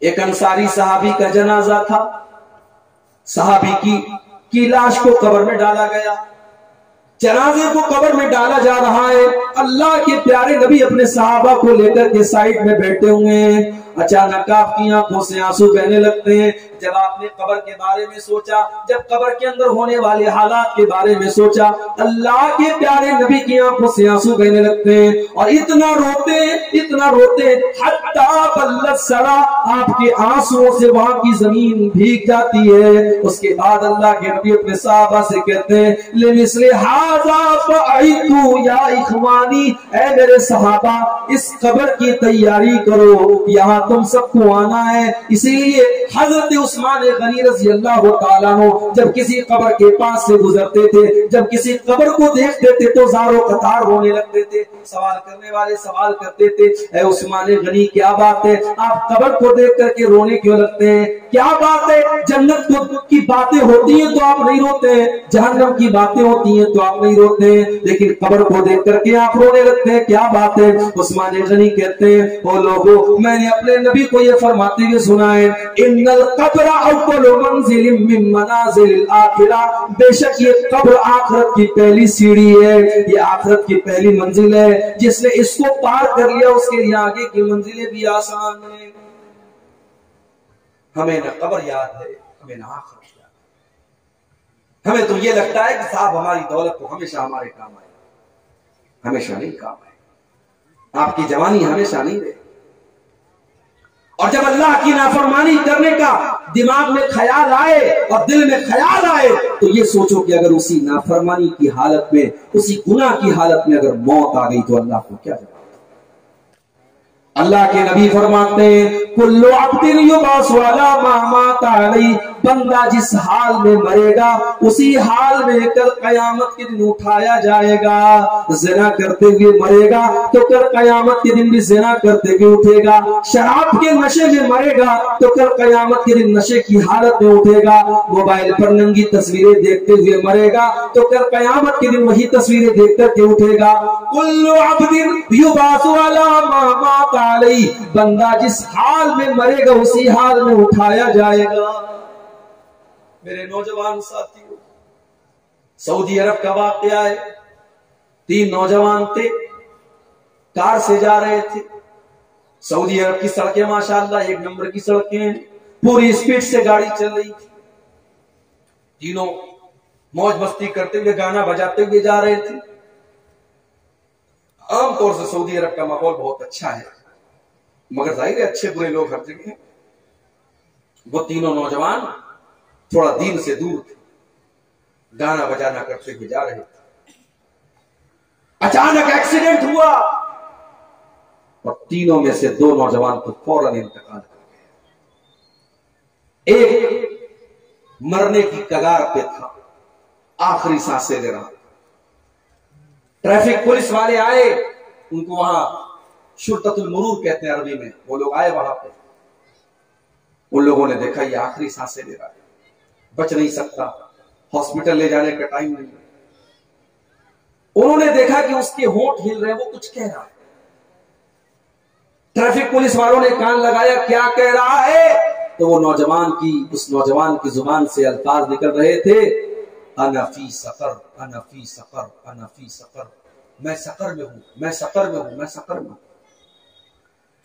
ایک انصاری صحابی کا جنازہ تھا، صحابی کی لاش کو قبر میں ڈالا گیا، جنازے کو قبر میں ڈالا جا رہا ہے، اللہ کے پیارے نبی اپنے صحابہ کو لے کر کے سائڈ میں بیٹھے ہوئے ہیں، اچانک آپ کی آنکھوں سے آنسو بہنے لگتے ہیں۔ جب آپ نے قبر کے بارے میں سوچا، جب قبر کے اندر ہونے والے حالات کے بارے میں سوچا، اللہ کے پیارے نبی کی آنکھوں سے آنسو بہنے لگتے ہیں اور اتنا روتے حتی بلت سرا، آپ کے آنسوں سے وہاں کی زمین بھیگ جاتی ہے۔ اس کے بعد اللہ کے نبی اپنے صحابہ سے کہتے ہیں لمثل ھذا فاعدوا یا اخوانی، اے میرے صحابہ اس قبر کی تیاری کرو، یہاں تم سب کو آنا ہے۔ اسی لیے حضرت عثمان غنی رضی اللہ تعالیٰ عنہ جب کسی قبر کے پاس سے گزرتے تھے، جب کسی قبر کو دیکھتے تھے تو زاروں قطار رونے لگتے تھے۔ سوال کرنے والے سوال کرتے تھے اے عثمان غنی کیا بات ہے، آپ قبر کو دیکھ کر کے رونے کیوں لگتے ہیں؟ کیا بات ہے، جنت کی باتیں ہوتی ہیں تو آپ نہیں روتے ہیں، جہنم کی باتیں ہوتی ہیں تو آپ نہیں روتے ہیں، لیکن قبر کو دیکھ کر کے آپ رونے لگتے ہیں، کیا بات ہے؟ عثمان غنی کہتے ہیں او لوگوں، میں نے اپنے نبی کو یہ فرماتے ہوئے سنا ہے ان القبر اول منزل من منازل الاخرہ، بے شک یہ قبر آخرت کی پہلی سیڑھی ہے، یہ آخرت کی پہلی منزل ہے، جس نے اس کو پار کر لیا اس کے لیے آگے کی منزلیں بھی آسان ہیں۔ ہمیں نہ قبر یاد ہے، ہمیں نہ آخرت یاد ہے، ہمیں تو یہ لگتا ہے کہ صاحب ہماری دولت تو ہمیشہ ہمارے کام آئے، ہمیشہ نہیں کام آئے، آپ کی جوانی ہمیشہ نہیں رہے۔ اور جب اللہ کی نافرمانی کرنے کا دماغ میں خیال آئے اور دل میں خیال آئے تو یہ سوچو کہ اگر اسی نافرمانی کی حالت میں، اسی گناہ کی حالت میں اگر موت آ گئی تو اللہ کو کیا جواب؟ اللہ کے نبی فرماتے ہیں کل عبد یبعث علی ما مات علیہ، بندہ جس حال میں مرے گا اسی حال میں کل قیامت کے دن اٹھایا جائے گا۔ زنا کرتے ہوئے مرے گا تو کل قیامت کے دن بھی زنا کرتے ہوئے اٹھے گا، شراب کے نشے میں مرے گا تو کل قیامت کے دن نشے کی حالت میں اٹھے گا، موبائل پر ننگی تصویریں دیکھتے ہوئے مرے گا تو کل قیامت کے دن وہی تصویریں دیکھ کر کے اٹھے گا۔ کل عبد یبعث علی ما مات علیہ، بندہ جس حال میں مرے گا اسی حال میں اٹھایا جائے گا۔ میرے نوجوان ساتھیوں، سعودی عرب کا واقعہ ہے، 3 نوجوان تھے، کار سے جا رہے تھے، سعودی عرب کی سڑکیں ماشاءاللہ 1 نمبر کی سڑکیں ہیں، پوری سپیڈ سے گاڑی چل رہی تھی، تینوں موج مستی کرتے ہوئے گانا بجاتے ہوئے جا رہے تھے۔ عام طور سے سعودی عرب کا ماحول بہت اچھا ہے، مگر ظاہر ہے اچھے برے لوگ ہر جگہ ہیں۔ وہ تینوں نوجوان تھوڑا دین سے دور تھے، گانا بجانا کرتے ہوئے جا رہے تھے، اچانک ایکسیڈنٹ ہوا اور تینوں میں سے 2 نوجوان کو فوراً انتقال کر گئے۔ ایک مرنے کی کگار پہ تھا، آخری سانسیں لے رہا، ٹریفک پولیس والے آئے، ان کو وہاں شرطت المرور کہتے ہیں عربی میں، وہ لوگ آئے وہاں پہ، ان لوگوں نے دیکھا یہ آخری سانسیں لے رہا ہے، بچ نہیں سکتا، ہاسپٹل لے جانے کا ٹائم نہیں۔ انہوں نے دیکھا کہ اس کے ہونٹ ہل رہے ہیں، وہ کچھ کہہ رہا ہے۔ ٹریفک پولیس والوں نے کان لگایا، کیا کہہ رہا ہے؟ تو وہ اس نوجوان کی زبان سے الفاظ نکل رہے تھے، انا فی سقر، انا فی سقر، انا فی سقر، میں سقر میں ہوں، میں سقر میں ہوں، میں سقر میں ہوں۔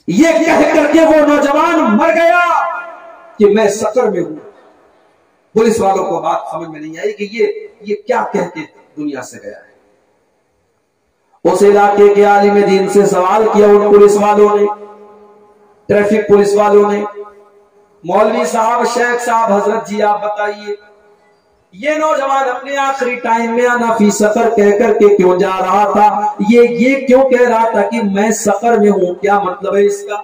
یہ کہہ کر کے وہ نوجوان مر گیا کہ میں سقر میں ہوں۔ پولیس والوں کو بات سمجھ میں نہیں آئی کہ یہ کیا کہہ کے دنیا سے گیا ہے۔ اس علاقے کے عالم دین سے سوال کیا ان پولیس والوں نے، ٹریفک پولیس والوں نے، مولوی صاحب، شیخ صاحب، حضرت جی آپ بتائیے یہ نوجوان اپنے آخری ٹائم میں انا فی سقر کہہ کر کے کیوں جا رہا تھا؟ یہ کیوں کہہ رہا تھا کہ میں سقر میں ہوں؟ کیا مطلب ہے اس کا؟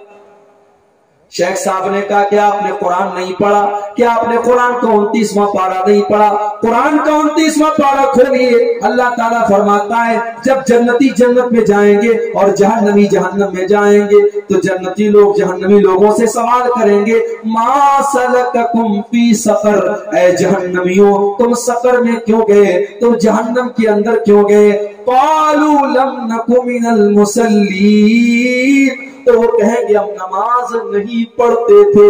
شیخ صاحب نے کہا کہ آپ نے قرآن نہیں پڑھا، کیا آپ نے قرآن کا 29واں پارہ نہیں پڑھا؟ قرآن کا 29واں پارہ کھولیے، اللہ تعالیٰ فرماتا ہے جب جنتی جنت میں جائیں گے اور جہنمی جہنم میں جائیں گے تو جنتی لوگ جہنمی لوگوں سے سوال کریں گے ما سلککم فی سقر، اے جہنمیوں تم سقر میں کیوں گئے، تم جہنم کے اندر کیوں گئے؟ قالوا لم نک من المصلین، تو وہ کہیں گے ہم نماز نہیں پڑھتے تھے،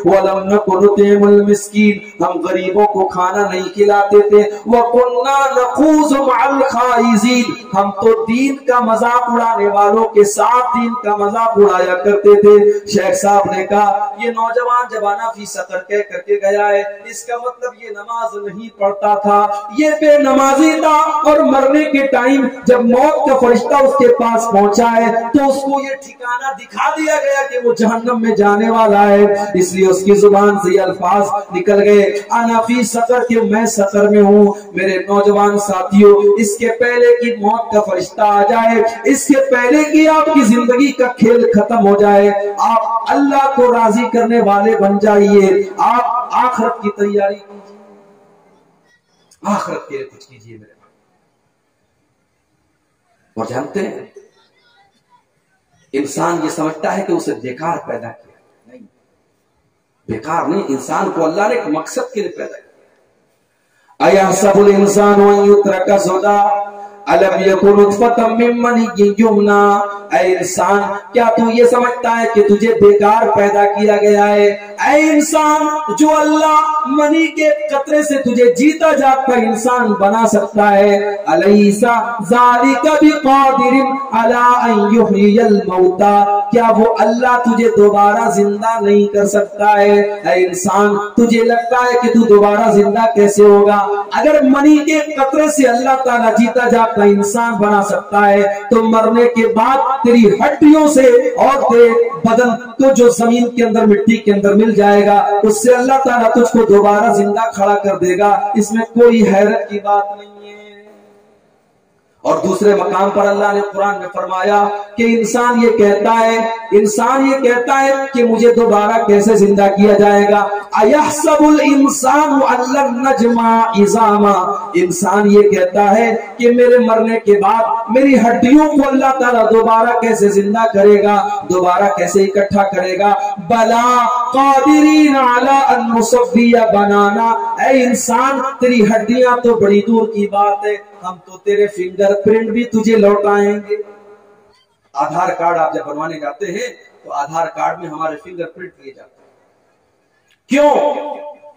وَلَمْ نَكُ نُطْعِمُ الْمِسْكِينَ، ہم غریبوں کو کھانا نہیں کھلاتے تھے، وَكُنَّا نَخُوضُ مَعَ الْخَائِضِينَ، ہم تو دین کا مذاق اڑانے والوں کے ساتھ دین کا مذاق اڑایا کرتے تھے۔ شیخ صاحب نے کہا یہ نوجوان جب انا فی سقر کہہ کر کے گیا ہے، اس کا مطلب یہ نماز نہیں پڑھتا تھا، یہ بے نمازی تھا، اور مرنے کے ٹائم جب موت کا فرشتہ اس کے پاس پہنچا ہے تو اس کو یہ ٹھکانہ دکھا دیا گیا کہ وہ جہنم میں جانے والا ہے، اس لیے اس کی زبان سے یہ الفاظ نکل گئے انا فی سقر، کہ میں سقر میں ہوں۔ میرے نوجوان ساتھیوں، اس کے پہلے کہ موت کا فرشتہ آ جائے، اس کے پہلے کہ آپ کی زندگی کا کھیل ختم ہو جائے، آپ اللہ کو راضی کرنے والے بن جائیے، آپ آخرت کی تیاری کیجیے، آخرت کے لیے کچھ کیجیے میرے بھائی۔ اور جانتے ہیں انسان یہ سمجھتا ہے کہ اسے بیکار پیدا کیا، نہیں، بیکار نہیں، انسان کو اللہ نے ایک مقصد کے لیے پیدا کیا۔ ایحسب الانسان ان یترک سدی الم یکن نطفۃ من منی یمنی، اے انسان کیا تو یہ سمجھتا ہے کہ تجھے بیکار پیدا کیا گیا ہے؟ اے انسان، جو اللہ منی کے قطرے سے تجھے جیتا جاگتا انسان بنا سکتا ہے، الیس ذالک بقادر علی ان یحیی الموتى، کیا وہ اللہ تجھے دوبارہ زندہ نہیں کر سکتا ہے؟ اے انسان، تجھے لگتا ہے کہ تو دوبارہ زندہ کیسے ہوگا؟ اگر منی کے قطرے سے اللہ تعالیٰ جیتا جاگتا انسان بنا سکتا ہے تو مرنے کے بعد تیری ہڈیوں سے اور تیرے بدن کو جو زمین کے اندر مٹی کے اندر مل جائے گا اس سے اللہ تعالیٰ تجھ کو دوبارہ زندہ کھڑا کر دے گا، اس میں کوئی حیرت کی بات نہیں ہے۔ اور دوسرے مقام پر اللہ نے قرآن میں فرمایا کہ انسان یہ کہتا ہے کہ مجھے دوبارہ کیسے زندہ کیا جائے گا؟ ایحسب الانسان ان لن نجمع عظاما، انسان یہ کہتا ہے کہ میرے مرنے کے بعد میری ہڈیوں کو اللہ تعالیٰ دوبارہ کیسے زندہ کرے گا، دوبارہ کیسے اکٹھا کرے گا؟ بلا قادرین علی ان نصوی بنانا، اے انسان تیری ہڈیاں تو بڑی دور کی بات ہے، ہم تو تیرے فنگر پرنٹ بھی تجھے لوٹائیں گے۔ آدھار کارڈ آپ جب بنوانے جاتے ہیں تو آدھار کارڈ میں ہمارے فنگر پرنٹ لیے جاتے ہیں، کیوں؟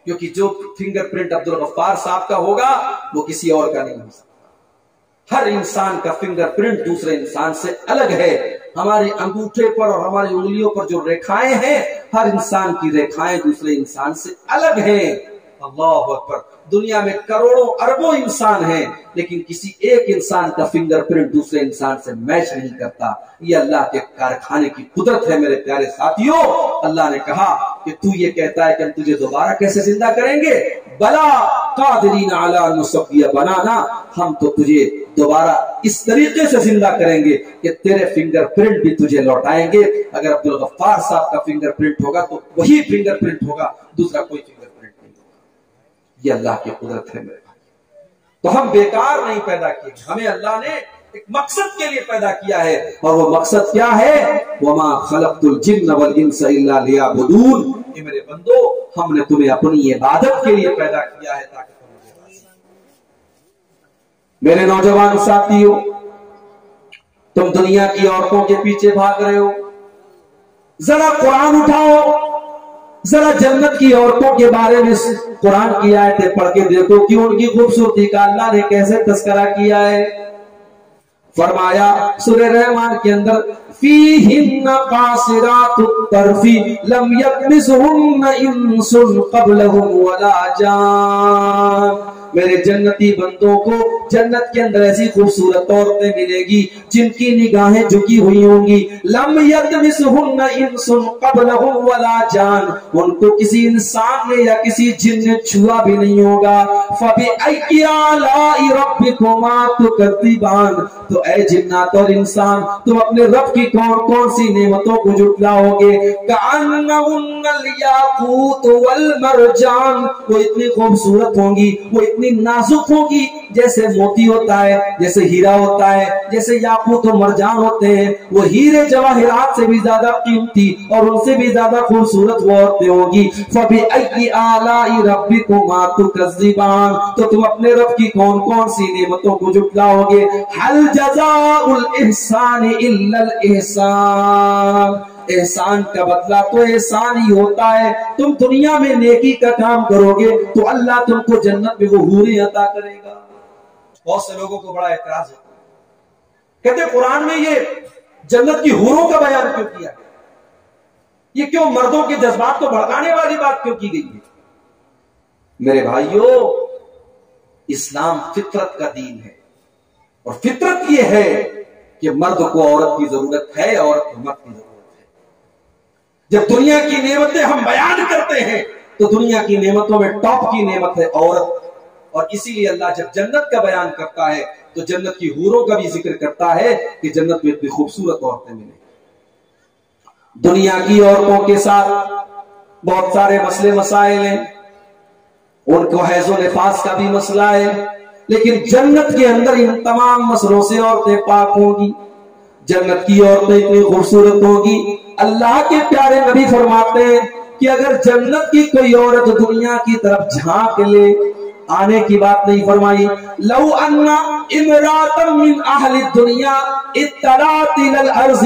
کیونکہ جو فنگر پرنٹ عبدالغفار صاحب کا ہوگا وہ کسی اور کا نہیں ہو سکتا۔ ہر انسان کا فنگر پرنٹ دوسرے انسان سے الگ ہے، ہمارے انگوٹھے پر اور ہماری انگلیوں پر جو ریکھائیں ہیں، ہر انسان کی ریکھائیں دوسرے انسان سے الگ ہیں۔ اللہ اکبر، دنیا میں کروڑوں اربوں انسان ہیں لیکن کسی ایک انسان کا فنگر پرنٹ دوسرے انسان سے میچ نہیں کرتا۔ یہ اللہ کے کارخانے کی قدرت ہے میرے پیارے ساتھیوں۔ اللہ نے کہا کہ تو یہ کہتا ہے کہ ہم تجھے دوبارہ کیسے زندہ کریں گے؟ بلا قادرین علی ان نصوی بنانا، ہم تو تجھے دوبارہ اس طریقے سے زندہ کریں گے کہ تیرے فنگر پرنٹ بھی تجھے لوٹائیں گے۔ اگر عبدالغفار صاحب کا فنگر پرنٹ ہوگا تو وہی فنگر پرنٹ ہوگا، دوسرا کوئی فنگر پرنٹ نہیں ہوگا۔ یہ اللہ کی قدرت ہے میرے بھائی۔ تو ہم بیکار نہیں پیدا کیے، ہمیں اللہ نے ایک مقصد کے لیے پیدا کیا ہے، اور وہ مقصد کیا ہے؟ وما خلقت الجن والانس الا لیعبدون، کہ میرے بندو ہم نے تمہیں اپنی عبادت کے لیے پیدا کیا ہے تاکہ تم مجھے راضی کرو۔ میرے نوجوان ساتھیوں، تم دنیا کی عورتوں کے پیچھے بھاگ رہے ہو، ذرا قرآن اٹھاؤ، ذرا جنت کی عورتوں کے بارے میں قرآن کی آیتیں پڑھ کے دیکھو کہ ان کی خوبصورتی کا اللہ نے کیسے تذکرہ کیا ہے۔ فرمایا سورہ رحمان کے اندر فیہن قاصرات الطرف لم یطمثہن انس قبلہم ولا جان، میرے جنتی بندوں کو جنت کے اندر ایسی خوبصورت عورتیں ملے گی جن کی نگاہیں جھکی ہوئی ہوں گی، لم یطمثہن انس قبلہم ولا جان، ان کو کسی انسان نے یا کسی جن نے چھوا بھی نہیں ہوگا۔ فبأی آلاء ربکما تکذبان، تو اے جنات اور انسان تم اپنے رب کی کون کون سی نعمتوں کو جھٹلاؤ گے؟ کأنہن الیاقوت والمرجان، وہ اتنی خوبصورت ہوں گی، وہ اتنی نازک ہوگی جیسے موتی ہوتا ہے، جیسے ہیرا ہوتا ہے، جیسے یاقوت و مرجان ہوتے ہیں، وہ ہیرے جواہرات سے بھی زیادہ قیمتی اور ان سے بھی زیادہ خوبصورت وہ عورتیں ہوگی۔ فَبِأَيِّ آلَاءِ رَبِّكُمَا تُكَذِّبَانِ، تو تم اپنے رب کی کون کون سی نعمتوں کو جھٹلاؤ گے۔ هَلْ جَزَاءُ الْإِحْسَانِ إِلَّا الْإِحْسَانُ، احسان کا بدلہ تو احسان ہی ہوتا ہے۔ تم دنیا میں نیکی کا کام کرو گے تو اللہ تم کو جنت میں وہ حوریں عطا کرے گا۔ بہت سے لوگوں کو بڑا اعتراض ہے، کہتے ہیں قرآن میں یہ جنت کی حوروں کا بیان کیوں کیا ہے، یہ کیوں مردوں کے جذبات کو بھڑکانے والی بات کیوں کی گئی ہے؟ میرے بھائیوں، اسلام فطرت کا دین ہے، اور فطرت یہ ہے کہ مرد کو عورت کی ضرورت ہے، عورت کو مرد کی ضرورت ہے۔ جب دنیا کی نعمتیں ہم بیان کرتے ہیں تو دنیا کی نعمتوں میں ٹاپ کی نعمت ہے عورت، اور اسی لیے اللہ جب جنت کا بیان کرتا ہے تو جنت کی حوروں کا بھی ذکر کرتا ہے کہ جنت میں اتنی خوبصورت عورتیں ملیں۔ دنیا کی عورتوں کے ساتھ بہت سارے مسئلے مسائل ہیں، ان کو حیض و نفاس کا بھی مسئلہ ہے، لیکن جنت کے اندر ان تمام مسئلوں سے عورتیں پاک ہوں گی۔ جنت کی عورتیں اتنی خوبصورت ہوگی، اللہ کے پیارے نبی فرماتے ہیں کہ اگر جنت کی کوئی عورت دنیا کی طرف جھانک لے، آنے کی بات نہیں فرمائی، لو ان امراۃ من اہل الدنیا اطلعت الى الارض،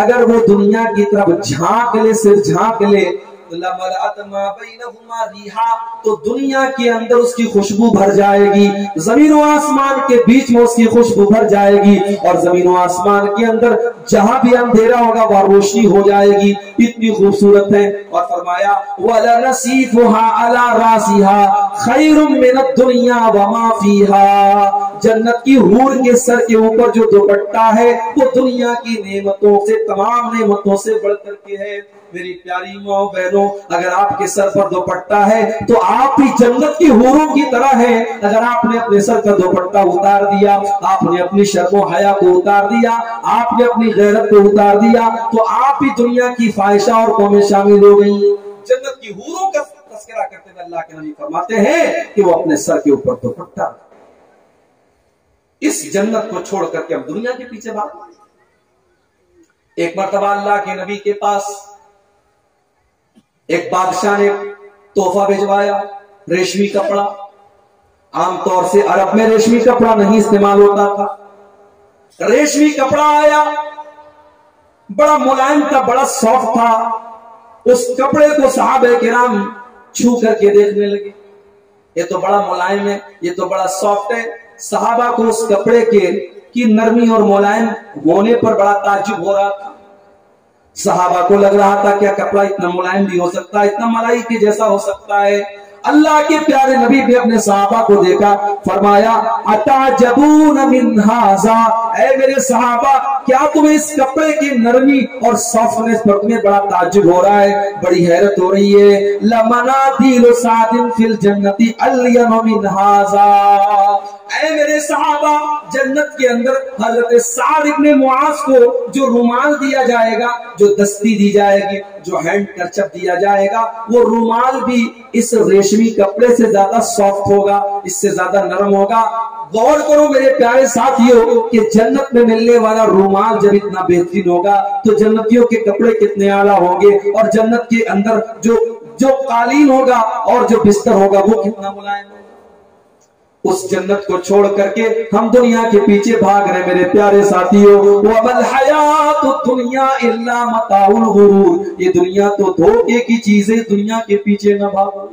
اگر وہ دنیا کی طرف جھانک لے، صرف جھانک لے، لملأت ما بینہما ریحا، تو دنیا کے اندر اس کی خوشبو بھر جائے گی، زمین و آسمان کے بیچ میں اس کی خوشبو بھر جائے گی، اور زمین و آسمان کے اندر جہاں بھی اندھیرا ہوگا وہ روشنی ہو جائے گی، اتنی خوبصورت ہے۔ اور فرمایا وَلَنَسِيفُهَا عَلَى رَاسِهَا خَيْرٌ مِّنَ الدُّنْيَا وَمَا فِيهَا، جنت کی حور کے سر کے اوپر جو دوپٹہ ہے وہ دنیا کی نعمتوں سے، تمام نعمتوں سے بڑھ کر کے ہے۔ میری پیاری ماں بہنوں، اگر آپ کے سر پر دوپٹہ ہے تو آپ بھی جنت کی حوروں کی طرح ہیں۔ اگر آپ نے اپنے سر کا دوپٹہ اتار دیا، آپ نے اپنی شرم و حیا کو اتار دیا، آپ نے اپنی غیرت کو اتار دیا، تو آپ بھی دنیا کی فاحشہ عورتوں میں شامل ہو گئی۔ جنت کی حوروں کا تذکرہ کرتے ہوئے اللہ کے نبی فرماتے ہیں کہ وہ اپنے سر کے اوپر دوپٹہ، اس جنت کو چھوڑ کر کے ہم دنیا کے پیچھے بھاگتے ہیں۔ ایک مرتبہ اللہ کے نبی کے پاس ایک بادشاہ نے تحفہ بھیجوایا، ریشمی کپڑا۔ عام طور سے عرب میں ریشمی کپڑا نہیں استعمال ہوتا تھا، ریشمی کپڑا آیا، بڑا ملائم تھا، بڑا سافٹ تھا۔ اس کپڑے کو صحابہ کرام چھو کر کے دیکھنے لگے، یہ تو بڑا ملائم ہے، یہ تو بڑا سافٹ ہے۔ صحابہ کو اس کپڑے کی نرمی اور ملائم ہونے پر بڑا تعجب ہو رہا تھا۔ صحابہ کو لگ رہا تھا کیا کپڑا اتنا ملائم بھی ہو سکتا ہے، اتنا ملائی کے جیسا ہو سکتا ہے۔ اللہ کے پیارے نبی نے اپنے صحابہ کو دیکھا، فرمایا اتعجبون من ھذا، اے میرے صحابہ کیا تمہیں اس کپڑے کی نرمی اور سافٹنس پر تمہیں بڑا تعجب ہو رہا ہے، بڑی حیرت ہو رہی ہے؟ لمنادیل سعد فی الجنت الین من ھذا، اے میرے صحابہ جنت کے اندر حضرت سعد ابن معاذ کو جو رومال دیا جائے گا، جو دستی دی جائے گی، جو ہینڈ کرچپ دیا جائے گا، وہ رومال بھی اس ریشمی کپڑے سے زیادہ سافٹ ہوگا، اس سے زیادہ نرم ہوگا۔ غور کرو میرے پیارے ساتھیوں کہ جنت میں ملنے والا رومال جب اتنا بہترین ہوگا تو جنتیوں کے کپڑے کتنے اعلیٰ ہوں گے، اور جنت کے اندر جو قالین ہوگا اور جو بستر ہوگا وہ کتنا ملائم ہوگا۔ اس جنت کو چھوڑ کر کے ہم دنیا کے پیچھے بھاگ رہے میرے پیارے ساتھیوں۔ وَمَا الْحَيَاةُ الدُّنْيَا إِلَّا مَتَاعُ الْغُرُورِ، یہ دنیا تو دھوکے کی چیزیں، دنیا کے پیچھے نہ بھاگو۔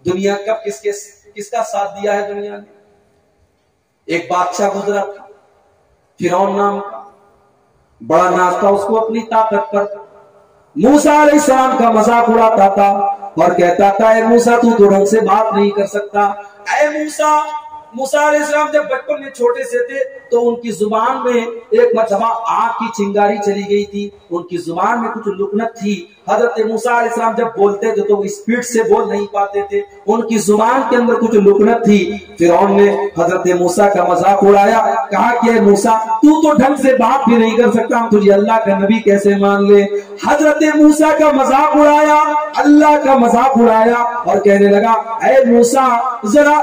دنیا کب کس کا ساتھ دیا ہے دنیا نے؟ ایک بادشاہ گزرا تھا، فرعون نام کا، بڑا ناز تھا اس کو اپنی طاقت پر، موسیٰ علیہ السلام کا مذاق اڑاتا تھا اور کہتا تھا اے موسیٰ تو ڈھنگ سے بات نہیں کر سکتا۔ اے موسیٰ علیہ السلام جب بچپن میں چھوٹے سے تھے تو ان کی زبان میں ایک مرتبہ آگ کی چنگاری چلی گئی تھی، ان کی زبان میں کچھ لکنت تھی۔ حضرت موسیٰ علیہ السلام جب بولتے تھے تو وہ اسپیڈ سے بول نہیں پاتے تھے، ان کی زبان کے اندر کچھ لکنت تھی۔ فرعون نے حضرت موسیٰ کا مذاق اڑایا، کہا کہ اے موسیٰ تو ڈھنگ سے بات بھی نہیں کر سکتا، ہم تجھے اللہ کا نبی کیسے مان لے؟ حضرت موسیٰ کا مذاق اڑایا، اللہ کا مذاق اڑایا اور کہنے لگا اے موسیٰ ذرا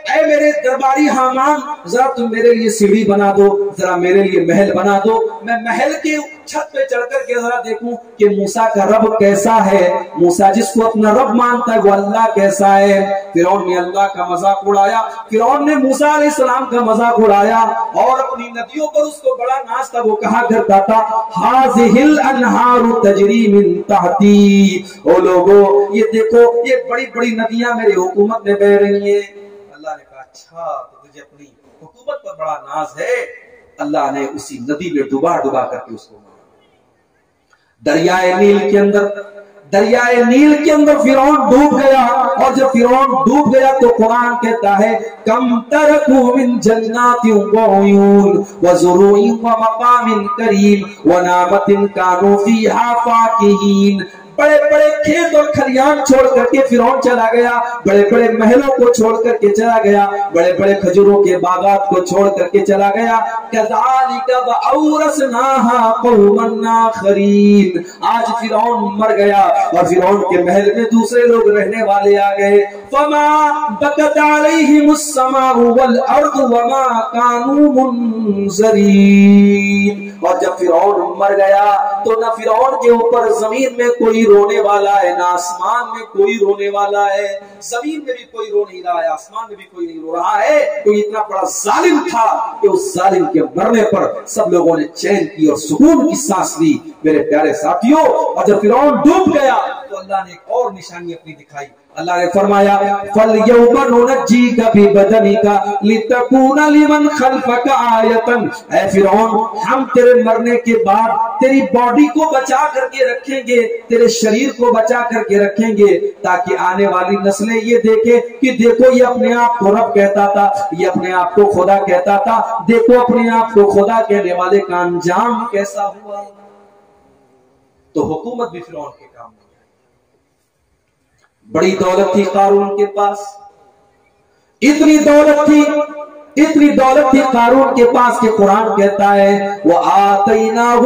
اے میرے درباری حامان ذرا تم میرے لیے سیڑھی بنا دو، ذرا میرے لیے محل بنا دو، میں محل کے چھت پہ چڑھ کر کے ذرا دیکھوں کہ موسیٰ کا رب کیسا ہے، موسیٰ جس کو اپنا رب مانتا ہے وہ اللہ کیسا ہے۔ فرعون نے اللہ کا مذاق اڑایا، فرعون نے موسیٰ علیہ السلام کا مذاق اڑایا اور اپنی ندیوں پر اس کو بڑا ناز تھا۔ وہ کہا کرتا تھا ہاذہ الانہار تجری من تحتی، او لوگو یہ دیکھو یہ بڑی بڑی ندیاں میری حکومت میں بہ رہی ہیں۔ اللہ نے کہا اچھا تو تجھے اپنی حکومت پر بڑا ناز ہے۔ اللہ نے اسی ندی میں ڈبا ڈبا کر کے اس کو دریائے نیل کے اندر فرعون ڈوب گیا، اور جب فرعون ڈوب گیا تو قرآن کہتا ہے کم ترکوا من جنات وعیون وزروع ومقام کریم ونعمت کانوا فیہا فاکہین۔ بڑے بڑے کھیت اور کھلیان چھوڑ کر کے فرعون چلا گیا، بڑے بڑے محلوں کو چھوڑ کر کے چلا گیا، بڑے بڑے کھجوروں کے باغات کو چھوڑ کر کے چلا گیا۔ کذالک وَأَوْرَثْنَاهَا قَوْمًا آخَرِينَ۔ آج فرعون مر گیا اور فرعون کے محل میں دوسرے لوگ رہنے والے آ گئے۔ فَمَا بَكَتْ عَلَيْهِمُ السَّمَاءُ وَالْأَرْضُ وَمَا كَانُوا مُنظَرِينَ۔ اور جب فرعون مر گیا تو نہ فرعون کے اوپر زمین میں کوئی رونے والا ہے، نہ آسمان میں کوئی رونے والا ہے۔ زمین میں بھی کوئی رو نہیں رہا ہے، آسمان میں بھی کوئی نہیں رو رہا ہے۔ کوئی اتنا بڑا ظالم تھا کہ اس ظالم کے مرنے پر سب لوگوں نے چین کی اور سکون کی سانس لی میرے پیارے ساتھیوں۔ اور جب فرعون ڈوب گیا تو اللہ نے ایک اور نشانی اپنی دکھائی۔ اللہ نے فرمایا فَالْيَوْمَ نُنَجِّيكَ بِبَدَنِكَ لِتَكُونَ لِمَنْ خَلْفَكَ آیَةً۔ اے فرعون ہم تیرے مرنے کے بعد تیری باڈی کو بچا کر کے رکھیں گے، تیرے شریر کو بچا کر کے رکھیں گے تاکہ آنے والی نسلیں یہ دیکھیں کہ دیکھو یہ اپنے آپ کو رب کہتا تھا، یہ اپنے آپ کو خدا کہتا تھا، دیکھو اپنے آپ کو خدا کہنے والے کا انجام کیسا ہوا۔ تو حکومت بھی فرعون کے کام میں، بڑی دولت تھی قارون کے پاس، اتنی دولت تھی قارون کے پاس کہ قرآن کہتا ہے وَآتَيْنَاهُ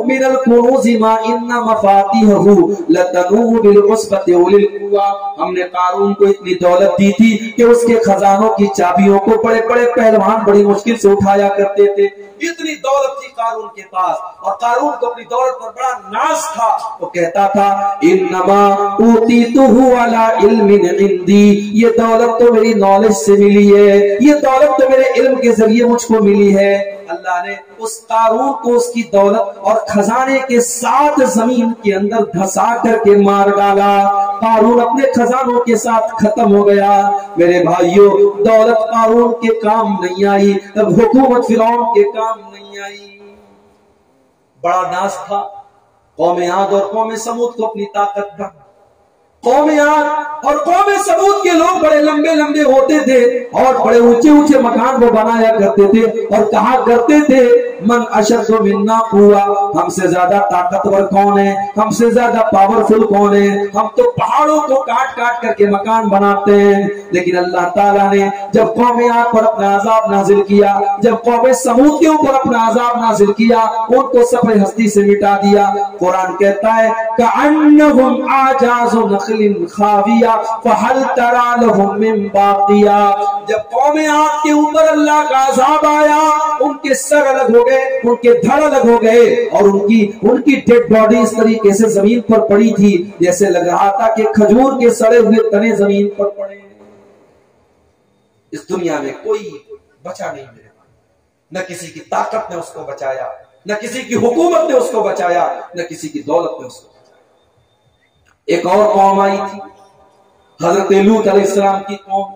مِنَ الْكُنُوزِ مَا إِنَّ مَفَاتِحَهُ لَتَنُوءُ بِالْعُصْبَةِ أُولِي الْقُوَّةِ۔ ہم نے قارون کو اتنی دولت دی تھی کہ اس کے خزانوں کی چابیوں کو بڑے بڑے پہلوان بڑی مشکل سے اٹھایا کرتے تھے۔ اتنی دولت تھی قارون کے پاس، اور قارون کو اپنی دولت پر بڑا ناز تھا۔ وہ کہتا تھا انما اوتیتہ علی علم عندی، یہ دولت تو میری نالج سے ملی ہے، یہ دولت تو میرے علم کے ذریعے مجھ کو ملی ہے۔ اللہ نے اس قارون کو اس کی دولت اور خزانے کے ساتھ زمین کے اندر دھسا کر کے مار ڈالا۔ قارون اپنے خزانوں کے ساتھ ختم ہو گیا۔ میرے بھائیوں دولت قارون کے کام نہیں آئی، حکومت فرعون کے کام نہیں آئی۔ بڑا ناز تھا قوم عاد اور قوم سمود کو اپنی طاقت پر۔ قوم عاد اور قوم سمود کے لوگ بڑے لمبے لمبے ہوتے تھے اور بڑے اونچے اونچے مکان وہ بنایا کرتے تھے اور کہا کرتے تھے من اشد منا قوہ، ہم سے زیادہ طاقتور کون ہے، ہم سے زیادہ پاورفل کون ہے، ہم تو پہاڑوں کو کاٹ کاٹ کر کے مکان بناتے ہیں۔ لیکن اللہ تعالیٰ نے جب قوم عاد پر اپنا عذاب نازل کیا، جب قوم سمود کے اوپر اپنا عذاب نازل کیا، ان کو صفحہ ہستی سے مٹا دیا۔ قرآن کہتا ہے کأنہم اعجاز نخل خاویہ فہل تری لہم من باقیہ۔ جب قوم عاد کے اوپر اللہ کا عذاب آیا، ان کے سر الگ ہو گئے، ان کے دھڑ الگ ہو گئے، اور ان کی ڈیڈ باڈی اس طریقے سے زمین پر پڑی تھی جیسے لگ رہا تھا کہ کھجور کے سڑے ہوئے تنے زمین پر پڑے۔ اس دنیا میں کوئی بچا نہیں میرے بھائی، نہ کسی کی طاقت نے اس کو بچایا، نہ کسی کی حکومت نے اس کو بچایا، نہ کسی کی دولت نے اس کو بچایا۔ ایک اور قوم آئی تھی حضرت لوط علیہ السلام کی قوم۔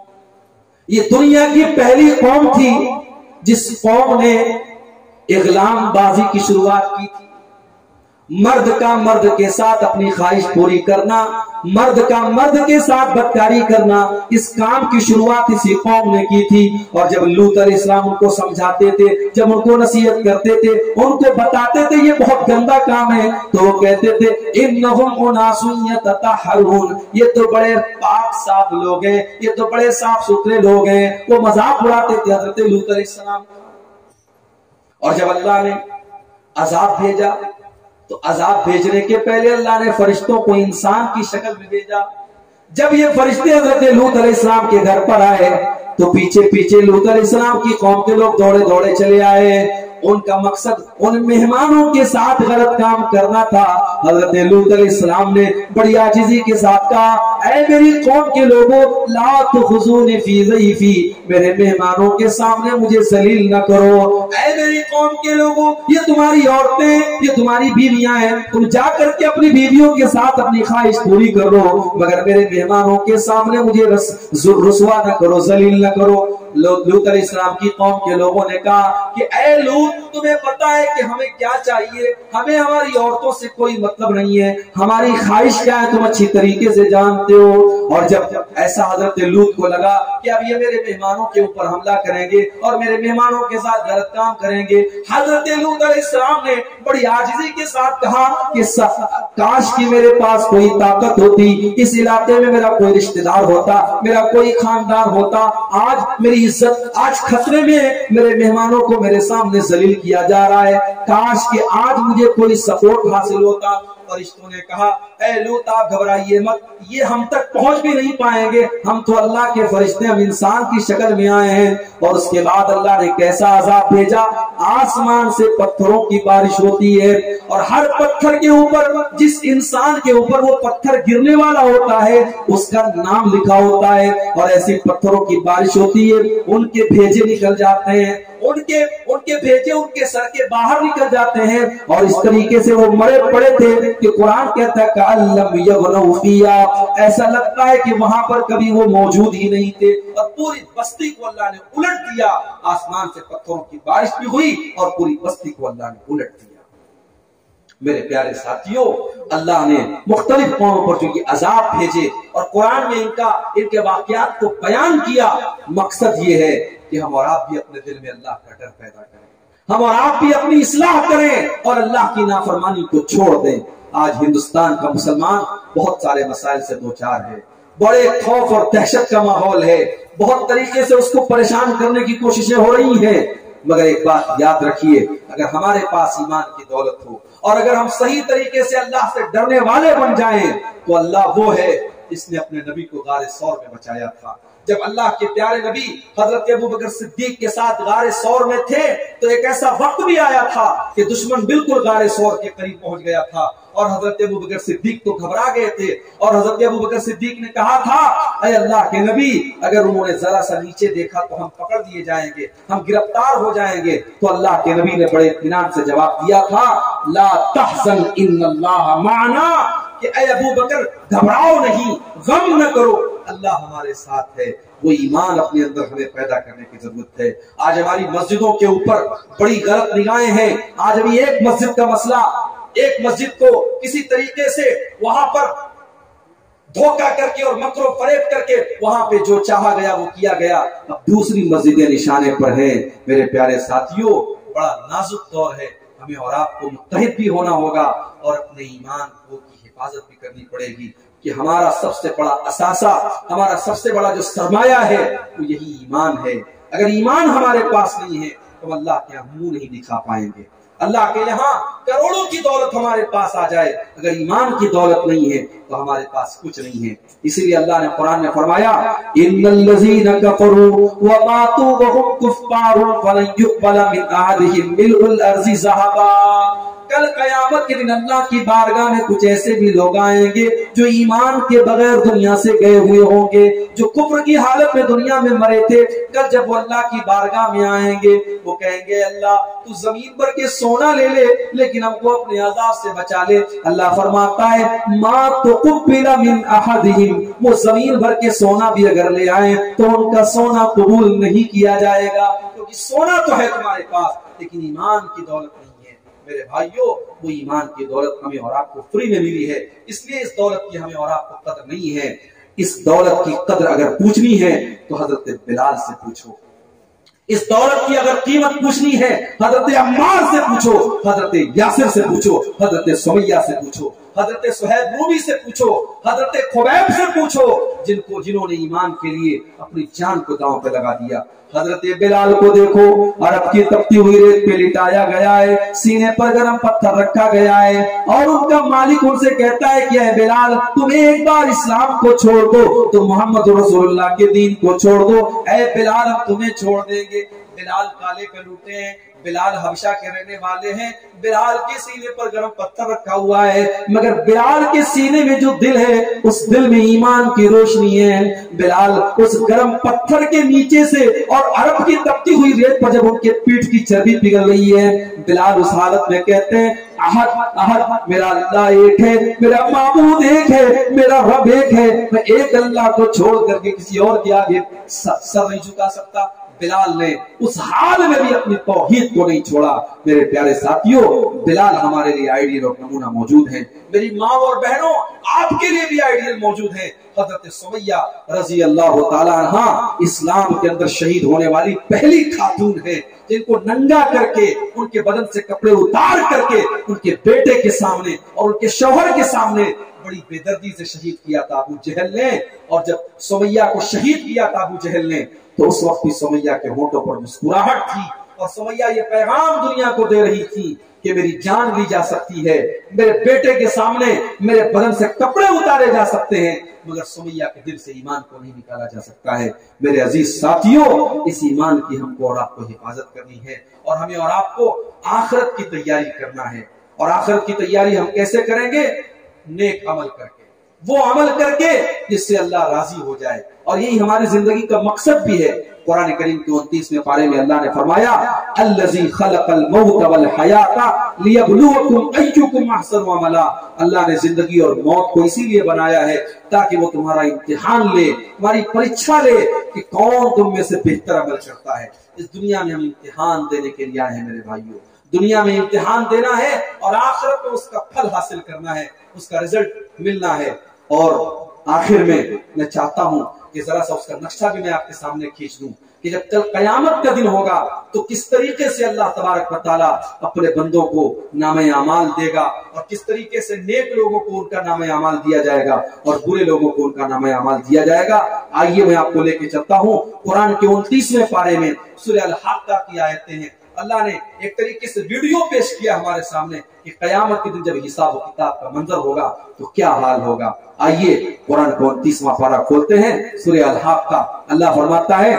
یہ دنیا کی پہلی قوم تھی جس قوم نے اغلام بازی کی شروعات کی تھی۔ مرد کا مرد کے ساتھ اپنی خواہش پوری کرنا، مرد کا مرد کے ساتھ بدکاری کرنا، اس کام کی شروعات اسی قوم نے کی تھی۔ اور جب لوط علیہ السلام ان کو سمجھاتے تھے، جب ان کو نصیحت کرتے تھے، ان کو بتاتے تھے یہ بہت گندا کام ہے، تو وہ کہتے تھے انہم اناس یتطہرون، یہ تو بڑے پاک صاف لوگ ہیں، یہ تو بڑے صاف ستھرے لوگ ہیں۔ وہ مذاق اڑاتے تھے حضرت لوط علیہ السلام۔ اور جب اللہ نے عذاب بھیجا تو عذاب بھیجنے کے پہلے اللہ نے فرشتوں کو انسان کی شکل میں بھیجا۔ جب یہ فرشتے حضرت لوط علیہ السلام کے گھر پر آئے تو پیچھے پیچھے لوط علیہ السلام کی قوم کے لوگ دوڑے دوڑے چلے آئے. ان کا مقصد ان مہمانوں کے ساتھ غلط کام کرنا تھا. حضرت لوط علیہ السلام نے بڑی عاجزی کے ساتھ کہا اے میری قوم کے لوگوں لا تخزونی فی ضیفی, میرے مہمانوں کے سامنے مجھے ذلیل نہ کرو. اے میری قوم کے لوگوں یہ تمہاری عورتیں یہ تمہاری بیویاں ہیں, تم جا کر کے اپنی بیویوں کے ساتھ اپنی خواہش پوری کر لو, مگر میرے مہمانوں کے سامنے مجھے رسوا نہ کرو, ذلیل نہ کرو. لوط علیہ السلام کی قوم کے لوگوں نے کہا کہ اے لوط تمہیں پتا ہے کہ ہمیں کیا چاہیے, ہمیں ہماری عورتوں سے کوئی مطلب نہیں ہے, ہماری خواہش کیا ہے تم اچھی طریقے سے جانتے ہو. اور جب ایسا حضرت لوط کو لگا کہ اب یہ میرے مہمانوں کے اوپر حملہ کریں گے اور میرے مہمانوں کے ساتھ غلط کام کریں گے, حضرت لوط علیہ السلام نے بڑی عاجزی کے ساتھ کہا کہ کاش کہ میرے پاس کوئی طاقت ہوتی, اس علاقے میں میرا کوئی رشتہ دار ہوتا, میرا کوئی خاندان ہوتا, آج میری عزت آج خطرے میں, میرے مہمانوں کو میرے سامنے ذلیل کیا جا رہا ہے, کاش کہ آج مجھے کوئی سپورٹ حاصل ہوتا. فرشتوں نے کہا اے لوط آپ گھبرائیے مت, یہ ہم تک پہنچ بھی نہیں پائیں گے, ہم تو اللہ کے فرشتے, ہم انسان کی شکل میں آئے ہیں. اور اس کے بعد اللہ نے کیسا عذاب بھیجا, آسمان سے پتھروں کی بارش ہوتی ہے اور ہر پتھر کے اوپر جس انسان کے اوپر وہ پتھر گرنے والا ہوتا ہے اس کا نام لکھا ہوتا ہے, اور ایسی پتھروں کی بارش ہوتی ہے, ان کے بھیجے نکل جاتے ہیں, ان کے بھیجے ان کے سر کے باہر نکل جاتے ہیں. اور اس طریقے سے وہ مرے پڑے تھے کہ قرآن کہتا ہے کألم یغنوا فیہا, ایسا لگتا ہے کہ وہاں پر کبھی وہ موجود ہی نہیں تھے. اور پوری بستی کو اللہ نے الٹ دیا, آسمان سے پتھروں کی بارش بھی ہوئی اور پوری بستی کو اللہ نے الٹ دیا. میرے پیارے ساتھیوں, اللہ نے مختلف قوموں پر جو یہ عذاب بھیجے اور قرآن میں ان کے واقعات کو بیان کیا, مقصد یہ ہے کہ ہم اور آپ بھی اپنے دل میں اللہ کا ڈر پیدا کریں, ہم اور آپ بھی اپنی اصلاح کریں اور اللہ کی نافرمانی کو چھوڑ دیں. آج ہندوستان کا مسلمان بہت سارے مسائل سے دوچار ہے, بڑے خوف اور دہشت کا ماحول ہے, بہت طریقے سے اس کو پریشان کرنے کی کوششیں ہو رہی ہیں. مگر ایک بات یاد رکھیے, اگر ہمارے پاس ایمان کی دولت ہو اور اگر ہم صحیح طریقے سے اللہ سے ڈرنے والے بن جائیں تو اللہ وہ ہے جس نے اپنے نبی کو غار ثور میں بچایا تھا. جب اللہ کے پیارے نبی حضرت ابوبکر صدیق کے ساتھ غار ثور میں تھے تو ایک ایسا وقت بھی آیا تھا کہ دشمن بالکل غار ثور کے قریب پہنچ گیا تھا اور حضرت ابوبکر صدیق تو گھبرا گئے تھے. اور حضرت ابوبکر صدیق نے کہا تھا اے اللہ کے نبی, اگر انہوں نے ذرا سا نیچے دیکھا تو ہم پکڑ دیے جائیں گے, ہم گرفتار ہو جائیں گے. تو اللہ کے نبی نے بڑے اطمینان سے جواب دیا تھا لا تحزن ان اللہ معنا, کہ اے ابو بکر گھبراؤ نہیں, غم نہ کرو, اللہ ہمارے ساتھ ہے. وہ ایمان اپنے اندر ہمیں پیدا کرنے کی ضرورت ہے. آج ہماری مسجدوں کے اوپر بڑی غلط نگاہیں ہیں. آج ابھی ایک مسجد کا مسئلہ, ایک مسجد کو کسی طریقے سے وہاں پر دھوکہ کر کے اور مکر و فریب کر کے وہاں پہ جو چاہا گیا وہ کیا گیا. اب دوسری مسجدیں نشانے پر ہیں. میرے پیارے ساتھیوں, بڑا نازک دور ہے, ہمیں اور آپ کو متحد بھی ہونا ہوگا اور اپنے ایمان کو کی حفاظت بھی کرنی پڑے گی کہ ہمارا سب سے بڑا اثاثہ, ہمارا سب سے بڑا جو سرمایہ ہے وہ یہی ایمان ہے. اگر ایمان ہمارے پاس نہیں ہے تو اللہ کے یہاں منہ نہیں دکھا پائیں گے. اللہ کے یہاں کروڑوں کی دولت ہمارے پاس آ جائے, اگر ایمان کی دولت نہیں ہے تو ہمارے پاس کچھ نہیں ہے. اسی لیے اللہ نے قرآن میں فرمایا ان الذین کفروا وماتوا وهم کفار فلن يقبل من احدهم ملء الارض ذهبا. کل قیامت کے دن اللہ کی بارگاہ میں کچھ ایسے بھی لوگ آئیں گے جو ایمان کے بغیر دنیا سے گئے ہوئے ہوں گے, جو کفر کی حالت میں دنیا میں مرے تھے. کل جب وہ اللہ کی بارگاہ میں آئیں گے وہ کہیں گے اللہ تو زمین پر کے سونا لے لے لیکن ہم کو اپنے عذاب سے بچا لے. اللہ فرماتا ہے ما تقبل من احدهم, وہ زمین بھر کے سونا بھی اگر لے آئیں تو ان کا سونا قبول نہیں کیا جائے گا, کیونکہ سونا تو ہے تمہارے پاس لیکن ایمان کی دولت نہیں. میرے بھائیوں, وہ ایمان کی دولت ہمیں اور آپ کو فری میں ملی ہے, اس لیے اس دولت کی ہمیں اور آپ کو قدر نہیں ہے. اس دولت کی قدر اگر پوچھنی ہے تو حضرت بلال سے پوچھو, اس دولت کی اگر قیمت پوچھنی ہے حضرت عمار سے پوچھو, حضرت یاسر سے پوچھو, حضرت سمیہ سے پوچھو, حضرت صہیب رومی سے پوچھو, حضرت خبیب سے پوچھو, جنہوں نے ایمان کے لیے اپنی جان کو داؤں پہ لگا دیا. حضرت بلال کو دیکھو, عرب کی تپتی ہوئی ریت پہ لٹایا گیا ہے, سینے پر گرم پتھر رکھا گیا ہے, اور ان کا مالک ان سے کہتا ہے کہ اے بلال تم ایک بار اسلام کو چھوڑ دو, تم محمد رسول اللہ کے دین کو چھوڑ دو, اے بلال ہم تمہیں چھوڑ دیں گے. بلال کالے کلوٹے ہیں, بلال حبشہ کے رہنے والے ہیں, بلال کے سینے پر گرم پتھر رکھا ہوا ہے, مگر بلال کے سینے میں جو دل ہے اس دل میں ایمان کی روشنی ہے. بلال اس گرم پتھر کے نیچے سے اور عرب کی تپتی ہوئی ریت پر جب ان کے پیٹھ کی چربی پگھل رہی ہے, بلال اس حالت میں کہتے ہیں احد احد, میرا اللہ ایک ہے, میرا معبود ایک ہے, میرا رب ایک ہے, میں ایک اللہ کو چھوڑ کر کے کسی اور کے آگے سر نہیں جھکا سکتا. بلال نے اس حال میں بھی اپنی توحید کو نہیں چھوڑا. میرے پیارے ساتھیوں, بلال ہمارے لیے آئیڈیل اور نمونہ موجود ہیں. میری ماں اور بہنوں, آپ کے لیے بھی آئیڈیل موجود ہیں. حضرت سمیہ رضی اللہ تعالی عنہ اسلام کے اندر شہید ہونے والی پہلی خاتون ہے جن کو ننگا کر کے, ان کے بدن سے کپڑے اتار کر کے ان کے بیٹے کے سامنے اور ان کے شوہر کے سامنے بڑی بے دردی سے شہید کیا تھا ابو جہل نے. اور جب سمیہ کو شہید کیا تھا ابو جہل نے تو اس وقت بھی سمیہ کے ہونٹوں پر مسکراہٹ تھی, اور سمیہ یہ پیغام دنیا کو دے رہی تھی کہ میری جان لی جا سکتی ہے, میرے بیٹے کے سامنے میرے بدن سے کپڑے اتارے جا سکتے ہیں, مگر سمیہ کے دل سے ایمان کو نہیں نکالا جا سکتا ہے. میرے عزیز ساتھیوں, اس ایمان کی ہم کو اور آپ کو حفاظت کرنی ہے, اور ہمیں اور آپ کو آخرت کی تیاری کرنا ہے. اور آخرت کی تیاری ہم کیسے کریں گے؟ نیک عمل کر کے, وہ عمل کر کے جس سے اللہ راضی ہو جائے, اور یہی ہماری زندگی کا مقصد بھی ہے. قرآن کریم کے 29ویں پارے میں اللہ نے فرمایا الذی خلق الموت والحیات لیبلوکم ایکم احسن عملا. اللہ نے زندگی اور موت کو اسی لیے بنایا ہے تاکہ وہ تمہارا امتحان لے, تمہاری پریچھا لے کہ کون تم میں سے بہتر عمل کرتا ہے. اس دنیا میں ہم امتحان دینے کے لیے آئے ہیں میرے بھائیوں, دنیا میں امتحان دینا ہے اور آخرت میں اس کا پھل حاصل کرنا ہے, اس کا رزلٹ ملنا ہے. اور آخر میں چاہتا ہوں کہ ذرا سا اس کا نقشہ بھی میں آپ کے سامنے کھینچ دوں کہ جب کل قیامت کا دن ہوگا تو کس طریقے سے اللہ تبارک و تعالیٰ اپنے بندوں کو نام اعمال دے گا, اور کس طریقے سے نیک لوگوں کو ان کا نام اعمال دیا جائے گا اور برے لوگوں کو ان کا نام اعمال دیا جائے گا. آئیے میں آپ کو لے کے چلتا ہوں قرآن کے 29ویں پارے میں سورہ الحاقہ کی آیتیں ہیں. اللہ نے ایک طریقے سے ویڈیو پیش کیا ہمارے سامنے کہ قیامت کے دن جب حساب و کتاب کا منظر ہوگا تو کیا حال ہوگا. آئیے قرآن کو 29واں پارہ کھولتے ہیں, سورہ الحاقہ. اللہ فرماتا ہے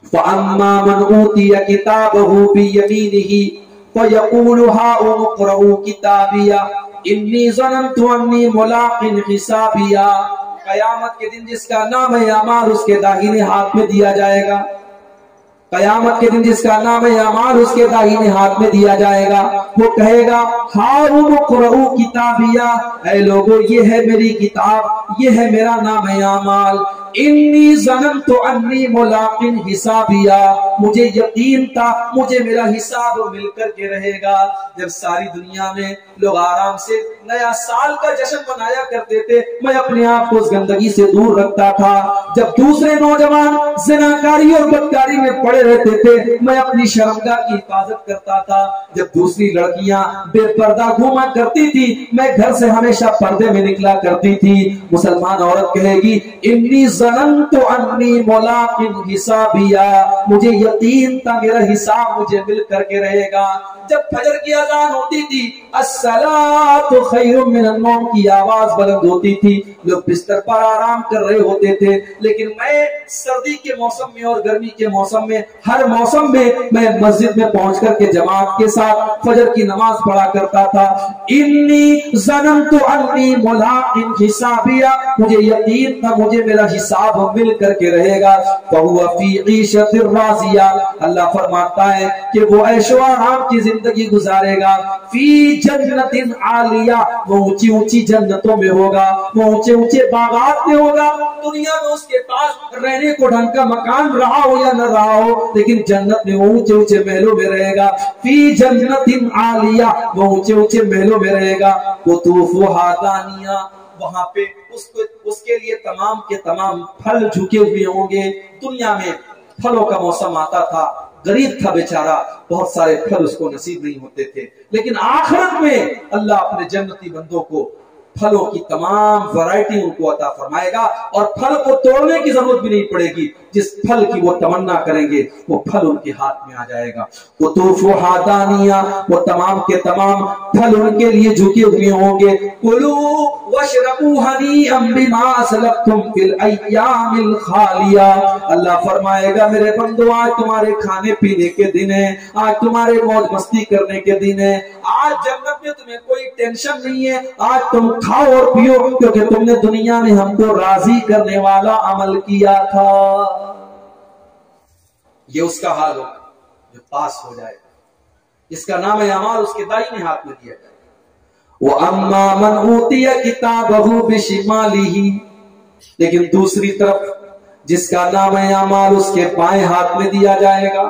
فَأَمَّا مَنْ أُوتِيَ كِتَابَهُ بِيَمِينِهِ فَيَقُولُ هَاؤُمُ اقْرَءُوا كِتَابِيَهْ إِنِّي ظَنَنْتُ أَنِّي مُلَاقٍ حِسَابِيَهْ. قیامت کے دن جس کا نام اعمال اس کے داہنے ہاتھ میں دیا جائے گا, قیامت کے دن جس کا نام اعمال اس کے داہنے ہاتھ میں دیا جائے گا, وہ کہے گا ہاؤم اقرؤوا کتابیہ, اے لوگو یہ ہے میری کتاب, یہ ہے میرا نام اعمال. انی ظننت انی ملاق حسابیہ, مجھے یقین تھا مجھے میرا حساب مل کر کے رہے گا. جب ساری دنیا میں لوگ آرام سے نیا سال کا جشن منایا کرتے تھے, میں اپنے آپ کو اس گندگی سے دور رکھتا تھا. جب دوسرے نوجوان زناکاری اور بدکاری میں پڑے رہتے تھے, میں اپنی شرمگاہ کی حفاظت کرتا تھا. جب دوسری لڑکیاں بے پردہ گھوما کرتی تھی, میں گھر سے ہمیشہ پردے میں نکلا کرتی تھی. مسلمان عورت کہے گی انی ظننت انی ملاق حسابیہ, مجھے یقین تھا میرا حساب مجھے مل کر کے رہے گا. جب فجر کی اذان ہوتی تھی, الصلاۃ خیر من النوم کی آواز بلند ہوتی تھی, لوگ بستر پر آرام کر رہے ہوتے تھے, لیکن میں سردی کے موسم میں اور گرمی کے موسم میں ہر موسم میں مسجد میں پہنچ کر کے جماعت کے ساتھ فجر کی نماز پڑھا کرتا تھا. انی ظننت انی ملاق حسابیہ, مجھے یقین تھا مجھے میرا حساب مل کر کے رہے گا. فہو فی عیشۃ راضیہ, اللہ فرماتا ہے کہ وہ عیش و آرام کی زندگی گزارے گا. فی جنت عالیہ, وہ اونچی اونچی جنتوں میں ہوگا, وہ اونچے اونچے باغات میں ہوگا. دنیا میں اس کے پاس رہنے کو ڈھنگ کا مکان رہا ہو یا نہ رہا ہو, لیکن جنت میں اونچے اونچے محلوں میں رہے گا. فی جنت عالیہ, وہ اونچے اونچے محلوں میں رہے گا. قطوفہا دانیہ, وہاں پہ اس کے لیے تمام کے تمام پھل جھکے ہوئے ہوں گے. دنیا میں پھلوں کا موسم آتا تھا, غریب تھا بیچارہ، بہت سارے پھل اس کو نصیب نہیں ہوتے تھے، لیکن آخرت میں اللہ اپنے جنتی بندوں کو پھلوں کی تمام ورائٹی ان کو عطا فرمائے گا، اور پھل کو توڑنے کی ضرورت بھی نہیں پڑے گی، جس پھل کی وہ تمنا کریں گے وہ پھل ان کے ہاتھ میں آ جائے گا۔ قطوفھا دانیہ، وہ تمام کے تمام پھل ان کے لیے جھکے ہوئے ہوں گے۔ کلوا واشربوا ہنیئا بما اسلفتم فی الایام الخالیہ، اللہ فرمائے گا میرے بندو آج تمہارے کھانے پینے کے دن ہے، آج تمہارے موج مستی کرنے کے دن ہے، آج جنت میں تمہیں کوئی ٹینشن نہیں ہے، آج تم کھاؤ اور پیو کیونکہ تم نے دنیا میں ہم کو راضی کرنے والا عمل کیا تھا۔ یہ اس کا حال ہوگا جو پاس ہو جائے، جس کا نام اعمال اس کے دائیں ہاتھ میں دیا جائے۔ وَأَمَّا مَنْ أُوتِيَ كِتَابَهُ بِشِمَالِهِ، لیکن دوسری طرف جس کا نام اعمال اس کے بائیں ہاتھ میں دیا جائے گا،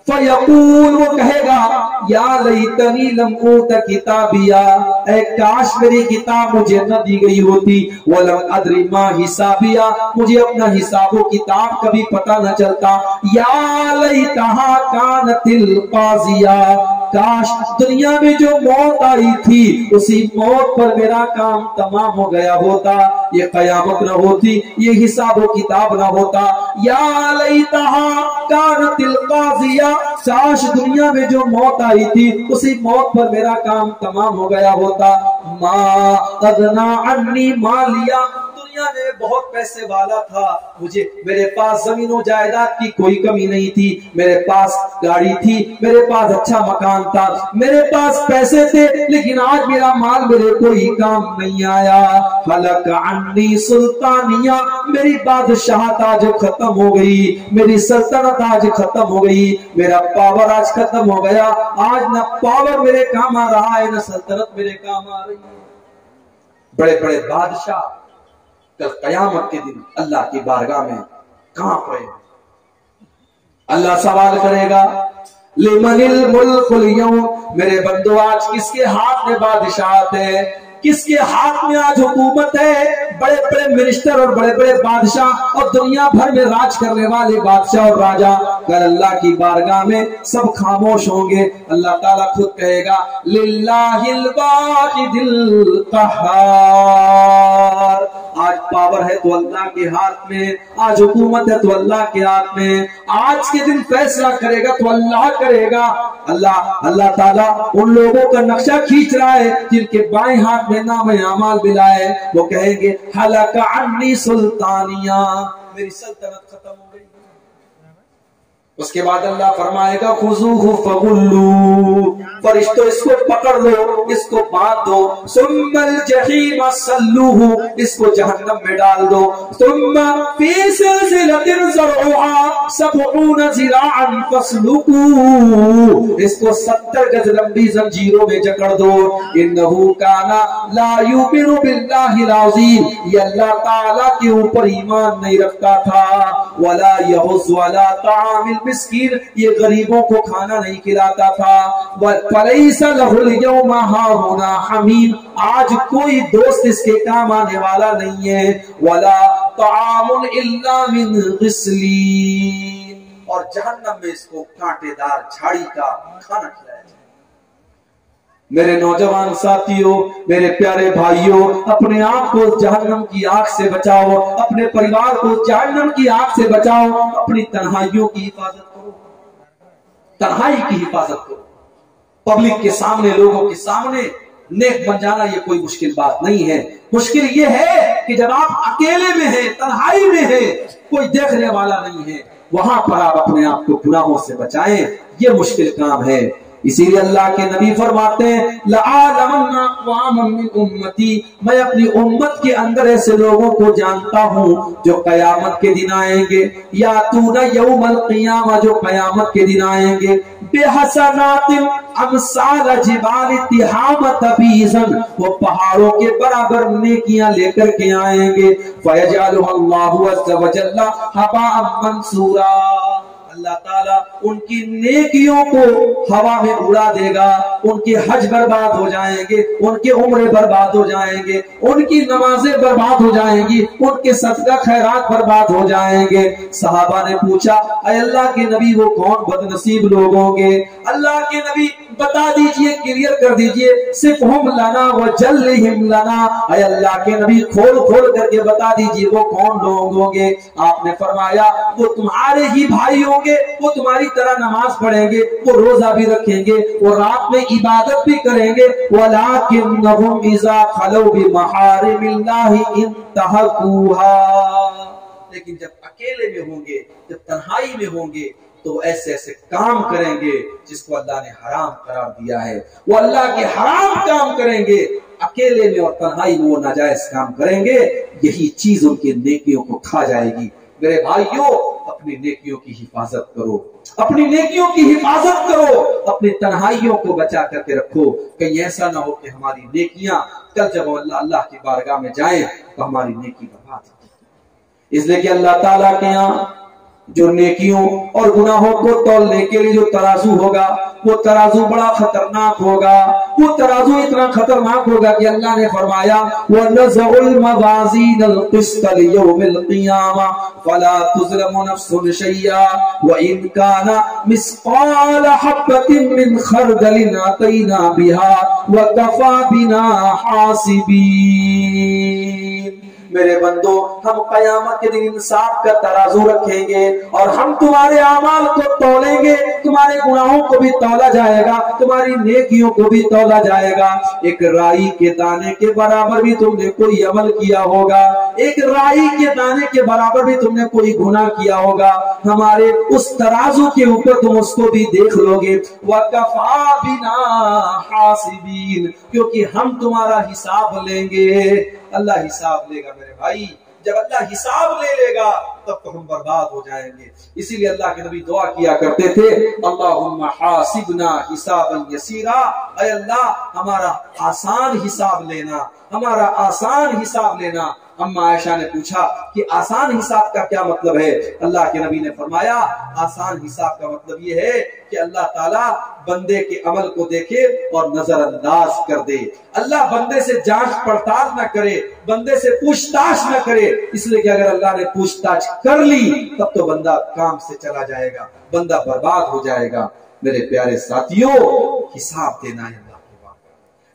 فَيَقُولُ، وہ کہے گا یا لیتنی لم اوت کتابیا، اے کاش میری کتاب مجھے نہ دی گئی ہوتی، وَلَمْ أَدْرِ مَا حِسَابِيَا، مجھے اپنا حساب و کتاب کبھی پتہ نہ چلتا، یا لیتہا کانت القاضیہ، کاش دنیا میں جو موت آئی تھی اسی موت پر میرا کام تمام ہو گیا ہوتا، یہ قیامت نہ ہوتی، یہ حساب و کتاب نہ ہوتا، یا لیتہا کانت القاضیہ، کاش دنیا میں جو موت آئی تھی اسی موت پر میرا کام تمام ہو گیا ہوتا، ما اغنا عنی مالیا، دنیا میں بہت پیسے والا تھا، مجھے میرے پاس زمین و جائیداد کی کوئی کمی نہیں تھی، میرے پاس گاڑی تھی، میرے پاس اچھا مکان تھا، میرے پاس پیسے تھے، لیکن آج میرا مال میرے کوئی کام نہیں آیا، ہلک عنی سلطانیہ، میری بادشاہت آج ختم ہو گئی، میری سلطنت آج ختم ہو گئی، میرا پاور آج ختم ہو گیا، آج نہ پاور میرے کام آ رہا ہے نہ سلطنت میرے کام آ رہی ہے۔ بڑے بڑے بادشاہ کل قیامت کے دن اللہ کی بارگاہ میں کہاں پڑے؟ اللہ سوال کرے گا لمن الملک اليوم، میرے بندو آج کس کے ہاتھ میں بادشاہت ہے، کس کے ہاتھ میں آج حکومت ہے؟ بڑے بڑے منسٹر اور بڑے بڑے بادشاہ اور دنیا بھر میں راج کرنے والے بادشاہ اور راجا کل اللہ کی بارگاہ میں سب خاموش ہوں گے، اللہ تعالیٰ خود کہے گا للہ الواحد القہار، آج پاور ہے تو اللہ کے ہاتھ میں، آج حکومت ہے تو اللہ کے ہاتھ میں، آج کے دن فیصلہ کرے گا تو اللہ کرے گا۔ اللہ تعالیٰ ان لوگوں کا نقشہ کھینچ رہا ہے جن کے بائیں ہاتھ میں نام اعمال ملا ہے، وہ کہیں گے ہلک عنی سلطانیہ، میری سلطنت ختم ہو گئی۔ اس کے بعد اللہ فرمائے گا خذوہ فغلوہ، فرشتوں اس کو پکڑ لو، اس کو باندھ دو، ثم الجحیم صلوہ، اس کو جہنم میں ڈال دو، ثم فی سلسلۃ ذرعها 70 ذراعا فاسلکوہ، اس کو 70 گز لمبی زنجیروں میں جکڑ دو، انہ کان لا یؤمن باللہ العظیم، یہ اللہ تعالیٰ کے اوپر ایمان نہیں رکھتا تھا، ولا یحض علی طعام مسکین، یہ غریبوں کو کھانا نہیں کھلاتا تھا، فلیس لہ اليوم ہاہنا حمیم، آج کوئی دوست اس کے کام آنے والا نہیں ہے، ولا طعام الا من غسلین، اور جہنم میں اس کو کانٹے دار جھاڑی کا کھانا کھلایا جائے۔ میرے نوجوان ساتھیوں، میرے پیارے بھائیوں، اپنے آپ کو جہنم کی آگ سے بچاؤ، اپنے پریوار کو جہنم کی آگ سے بچاؤ، اپنی تنہائیوں کی حفاظت کرو، تنہائی کی حفاظت کرو، پبلک کے سامنے، لوگوں کے سامنے نیک بن جانا یہ کوئی مشکل بات نہیں ہے، مشکل یہ ہے کہ جب آپ اکیلے میں ہیں، تنہائی میں ہیں، کوئی دیکھنے والا نہیں ہے، وہاں پر آپ اپنے آپ کو گناہوں سے بچائیں، یہ مشکل کام ہے۔ اسی لیے اللہ کے نبی فرماتے ہیں لَأَعْلَمَنَّ أَقْوَامًا مِّنْ أُمَّتِي، میں اپنی امت کے اندر ایسے لوگوں کو جانتا ہوں جو قیامت کے دن آئیں گے، یاتون یوم القیامہ، جو قیامت کے دن آئیں گے، بِحَسَنَاتٍ أَمْثَالَ جِبَالِ تِحَامَةَ بِيضًا، وہ پہاڑوں کے برابر نیکیاں لے کر کے آئیں گے، فَيَجْعَلُهَا اللَّهُ عَزَّ وَجَلَّ هَبَاءً مَنْثُورًا، اللہ تعالیٰ ان کی نیکیوں کو ہوا میں اڑا دے گا. ان کے حج برباد ہو جائیں گے, ان کے عمرے برباد ہو جائیں گے, ان کی نمازیں برباد ہو جائیں گی, ان کے صدقہ خیرات برباد ہو جائیں گے. صحابہ نے پوچھا اے اللہ کے نبی وہ کون بد نصیب لوگ ہوں گے؟ اللہ کے نبی بتا دیجئے, کلیئر کر دیجئے, صرف ہم لنا و جلہم لنا. اے اللہ کے نبی کھول کھول کر کے بتا دیجئے وہ کون لوگ ہوں گے؟ آپ نے فرمایا وہ تمہارے ہی بھائی ہوں گے, وہ تمہاری طرح نماز پڑھیں گے, وہ روزہ بھی رکھیں گے, وہ رات میں عبادت بھی کریں گے. وَلَٰكِنَّهُمْ إِذَا خَلَوْا بِمَحَارِمِ اللَّهِ انتهكوها. لیکن جب اکیلے میں ہوں گے, جب تنہائی میں ہوں گے تو ایسے ایسے کام کریں گے جس کو اللہ نے حرام قرار دیا ہے. وہ اللہ کے حرام کام کریں گے, اکیلے میں اور تنہائی میں وہ ناجائز کام کریں گے. یہی چیز ان کی نیکیوں کو کھا جائے گی. میرے بھائیوں, اپنی نیکیوں کی حفاظت کرو, اپنی نیکیوں کی حفاظت کرو, اپنی تنہائیوں کو بچا کر کے رکھو. کہیں ایسا نہ ہو کہ ہماری نیکیاں کل جب اللہ کی بارگاہ میں جائیں تو ہماری نیکی برباد ہو. اس لیے کہ اللہ تعالیٰ کے یہاں جو نیکیوں اور گناہوں کو تولنے کے لیے جو ترازو ہوگا, وہ ترازو بڑا خطرناک ہوگا. وہ ترازو اتنا خطرناک ہوگا کہ اللہ نے فرمایا وَنَزَعُ الْمَوَازِينَ الْقِسْطَ لِيَوْمِ الْقِيَامَةِ فَلَا تُظْلَمُ نَفْسٌ شَيْئًا وَإِنْ كَانَ مِثْقَالَ حَبَّةٍ مِّنْ خَرْدَلٍ أَتَيْنَا بِهَا وَكَفَىٰ بِنَا حَاسِبِينَ. میرے بندو, ہم قیامت کے دن انصاف کا ترازو رکھیں گے اور ہم تمہارے اعمال کو تولیں گے. تمہارے گناہوں کو بھی تولا جائے گا, تمہاری نیکیوں کو بھی تولا جائے گا. ایک رائی کے دانے کے برابر بھی تم نے کوئی عمل کیا ہوگا, ایک رائی کے دانے کے برابر بھی تم نے کوئی گناہ کیا ہوگا. ہمارے اس ترازو کے اوپر تم اس کو بھی دیکھ لو گے. وَكَفَىٰ بِنَا حَاسِبِينَ, کیونکہ ہم تمہارا حساب لیں گے. اللہ حساب لے گا میرے بھائی. جب اللہ حساب لے گا تب تو ہم برباد ہو جائیں گے. اسی لیے اللہ کے نبی دعا کیا کرتے تھے اللہم حاسبنا حسابا یسیرا. اے اللہ ہمارا آسان حساب لینا, ہمارا آسان حساب لینا. اما عائشہ نے پوچھا کہ آسان حساب کا کیا مطلب ہے؟ اللہ کے نبی نے فرمایا آسان حساب کا مطلب یہ ہے کہ اللہ تعالیٰ بندے کے عمل کو دیکھے اور نظر انداز کر دے. اللہ بندے سے جانچ پڑتال نہ کرے, بندے سے پوچھ تاچھ نہ کرے. اس لیے کہ اگر اللہ نے پوچھ تاچھ کر لی تب تو بندہ کام سے چلا جائے گا, بندہ برباد ہو جائے گا. میرے پیارے ساتھیوں, حساب دینا ہے.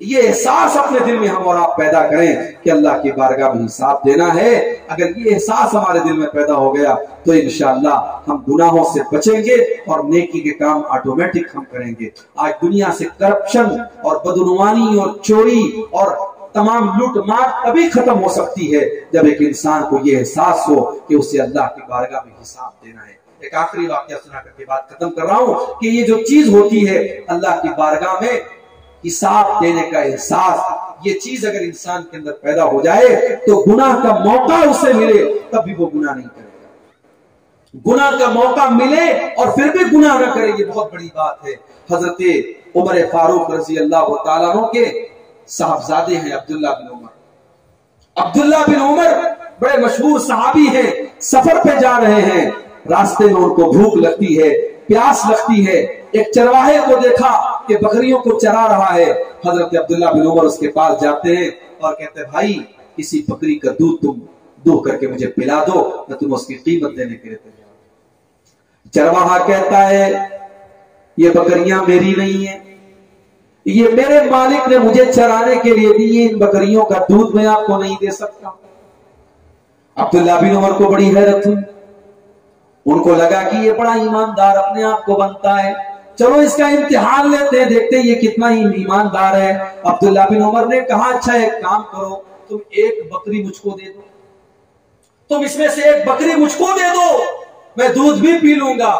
یہ احساس اپنے دل میں ہم اور آپ پیدا کریں کہ اللہ کی بارگاہ میں حساب دینا ہے. اگر یہ احساس ہمارے دل میں پیدا ہو گیا تو انشاءاللہ ہم گناہوں سے بچیں گے اور نیکی کے کام آٹومیٹک ہم کریں گے. آج دنیا سے کرپشن اور بدعنوانی اور چوری اور تمام لوٹ مار تبھی ختم ہو سکتی ہے جب ایک انسان کو یہ احساس ہو کہ اسے اللہ کی بارگاہ میں حساب دینا ہے. ایک آخری واقعہ سنا کر کے بات ختم کر رہا ہوں کہ یہ جو چیز ہوتی ہے اللہ کی بارگاہ میں حساب دینے کا احساس, یہ چیز اگر انسان کے اندر پیدا ہو جائے تو گناہ کا موقع اسے ملے تب بھی وہ گناہ نہیں کرے گا. گناہ کا موقع ملے اور پھر بھی گناہ نہ کرے, یہ بہت بڑی بات ہے. حضرت عمر فاروق رضی اللہ تعالیٰ عنہ کے صاحبزادے ہیں عبداللہ بن عمر. عبداللہ بن عمر بڑے مشہور صحابی ہیں. سفر پہ جا رہے ہیں, راستے میں ان کو بھوک لگتی ہے, پیاس لگتی ہے. ایک چرواہے کو دیکھا کہ بکریوں کو چرا رہا ہے. حضرت عبداللہ بن عمر اس کے پاس جاتے ہیں اور کہتے ہیں بھائی کسی بکری کا دودھ تم دوہ کر کے مجھے پلا دو, میں تم اس کی قیمت دینے کے لیے تیار ہوں. چرواہا کہتا ہے یہ بکریاں میری نہیں ہیں, یہ میرے مالک نے مجھے چرانے کے لیے دی, ان بکریوں کا دودھ میں آپ کو نہیں دے سکتا. عبداللہ بن عمر کو بڑی حیرت ہوئی. ان کو لگا کہ یہ بڑا ایماندار اپنے آپ کو بنتا ہے, چلو اس کا امتحان لیتے ہیں, دیکھتے ہیں یہ کتنا ایماندار ہے. عبداللہ بن عمر نے کہا اچھا ایک کام کرو, تم ایک بکری مجھ کو دے دو, تم اس میں سے ایک بکری مجھ کو دے دو, میں دودھ بھی پی لوں گا,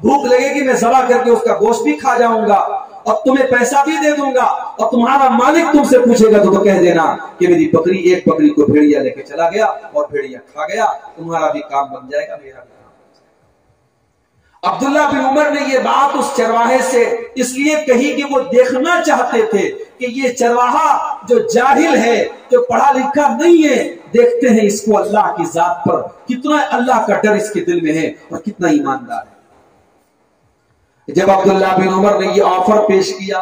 بھوک لگے گی میں ذبح کر کے اس کا گوشت بھی کھا جاؤں گا اور تمہیں پیسہ بھی دے دوں گا, اور تمہارا مالک تم سے پوچھے گا تو کہہ دینا کہ میری بکری, ایک بکری کو بھیڑیا لے کے چلا گیا اور بھیڑیا کھا گیا, تمہارا بھی کام بن جائے گا, میرا بھی. عبداللہ بن عمر نے یہ بات اس چرواہے سے اس لیے کہی کہ وہ دیکھنا چاہتے تھے کہ یہ چرواہا جو جاہل ہے, جو پڑھا لکھا نہیں ہے, دیکھتے ہیں اس کو اللہ کی ذات پر کتنا اللہ کا ڈر اس کے دل میں ہے اور کتنا ایماندار ہے. جب عبداللہ بن عمر نے یہ آفر پیش کیا،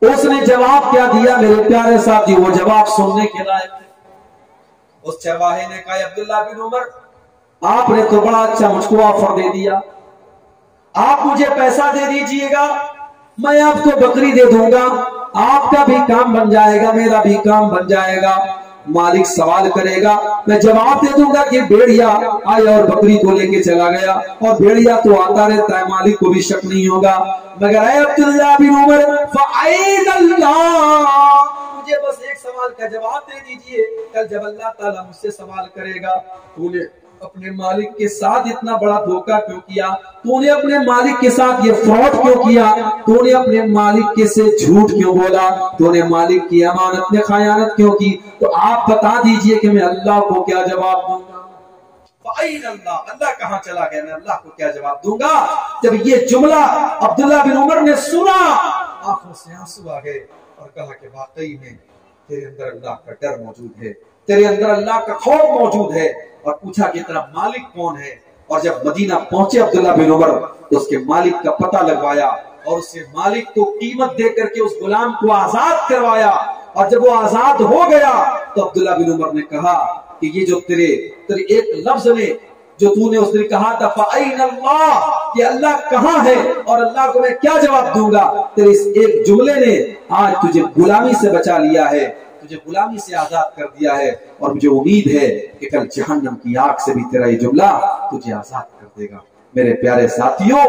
اس نے جواب کیا دیا میرے پیارے صاحب جی، وہ جواب سننے کے لائق ہے۔ اس چرواہے نے کہا عبداللہ بن عمر آپ نے تو بڑا اچھا مجھ کو آفر دے دیا، آپ مجھے پیسہ دے دیجئے گا، میں آپ کو بکری دے دوں گا، آپ کا بھی کام بن جائے گا، میرا بھی کام بن جائے گا۔ مالک سوال کرے گا، میں جواب دے دوں گا کہ بھیڑیا آیا اور بکری کو لے کے چلا گیا، اور بھیڑیا تو آتا رہتا ہے، مالک کو بھی شک نہیں ہوگا۔ مگر اے عبداللہ بن عمر فَأَيْنَ اللَّهُ، مجھے بس ایک سوال کا جواب دے دیجئے، کل جب اللہ تعالیٰ مجھ سے سوال کرے گا تو نے اپنے مالک کے ساتھ اتنا بڑا دھوکہ کیوں کیا، تو نے اپنے مالک کے ساتھ یہ فراڈ کیوں کیا، تو نے اپنے مالک کے سے جھوٹ کیوں بولا، تو نے مالک کی امانت میں خیانت کیوں کی، تو آپ بتا دیجئے کہ میں اللہ کو کیا جواب دوں گا۔ فَأَيْنَ اللَّهُ، اللہ کہاں چلا گیا، میں اللہ کو کیا جواب دوں گا۔ جب یہ جملہ عبداللہ بن عمر نے سنا، آنکھوں سے آنسو آ گئے اور کہا کہ واقعی میں تیرے اندر اللہ کا ڈر موجود ہے، تیرے اندر اللہ کا خوف موجود ہے۔ اور پوچھا کہ تیرا مالک کون ہے، اور جب مدینہ پہنچے عبداللہ بن عمر تو اس کے مالک کا پتہ لگوایا، اور اس سے مالک کو قیمت دے کر کے اس غلام کو آزاد کروایا، اور جب وہ آزاد ہو گیا تو عبداللہ بن عمر نے کہا کہ یہ جو تیرے ایک لفظ نے جو تو نے اس نے کہا تھا فَأَيْنَ اللَّهُ، کہ اللہ کہاں ہے اور اللہ کو میں کیا جواب دوں گا، تیرے اس ایک جملے نے آج تجھے غلامی سے بچا لیا ہے، تجھے غلامی سے آزاد کر دیا ہے، اور مجھے امید ہے کہ کل جہنم کی آگ سے بھی تیرا یہ جملہ تجھے آزاد کر دے گا۔ میرے پیارے ساتھیوں،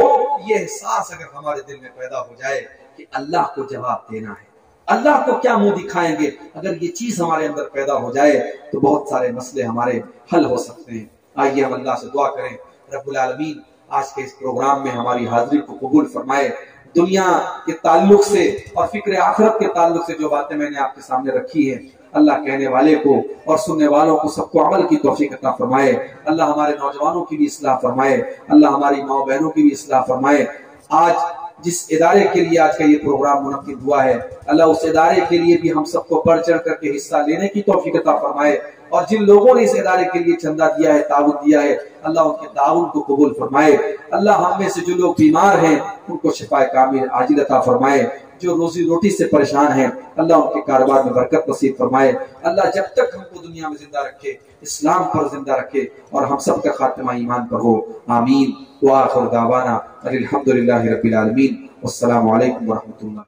یہ احساس اگر ہمارے دل میں پیدا ہو جائے کہ اللہ کو جواب دینا ہے، اللہ کو کیا منہ دکھائیں گے، اگر یہ چیز ہمارے اندر پیدا ہو جائے تو بہت سارے مسئلے ہمارے حل ہو سکتے ہیں۔ آئیے ہم اللہ سے دعا کریں، رب العالمین آج کے اس پروگرام میں ہماری حاضری کو قبول فرمائے۔ دنیا کے تعلق سے اور فکر آخرت کے تعلق سے جو باتیں میں نے آپ کے سامنے رکھی ہیں، اللہ کہنے والے کو اور سننے والوں کو سب کو عمل کی توفیق عطا فرمائے۔ اللہ ہمارے نوجوانوں کی بھی اصلاح فرمائے، اللہ ہماری ماں بہنوں کی بھی اصلاح فرمائے۔ آج جس ادارے کے لیے آج کا یہ پروگرام منعقد ہوا ہے، اللہ اس ادارے کے لیے بھی ہم سب کو بڑھ چڑھ کر کے حصہ لینے کی توفیق عطا فرمائے، اور جن لوگوں نے اس ادارے کے لیے چندہ دیا ہے، تعاون دیا ہے، اللہ ان کے تعاون کو قبول فرمائے۔ اللہ ہم میں سے جو لوگ بیمار ہیں ان کو شفا کامل عاجل عطا فرمائے، جو روزی روٹی سے پریشان ہیں اللہ ان کے کاروبار میں برکت نصیب فرمائے۔ اللہ جب تک ہم کو دنیا میں زندہ رکھے، اسلام پر زندہ رکھے، اور ہم سب کا خاتمہ ایمان پر ہو، آمین۔ وآخر دعوانا الحمدللہ رب العالمین، والسلام علیکم ورحمۃ اللہ۔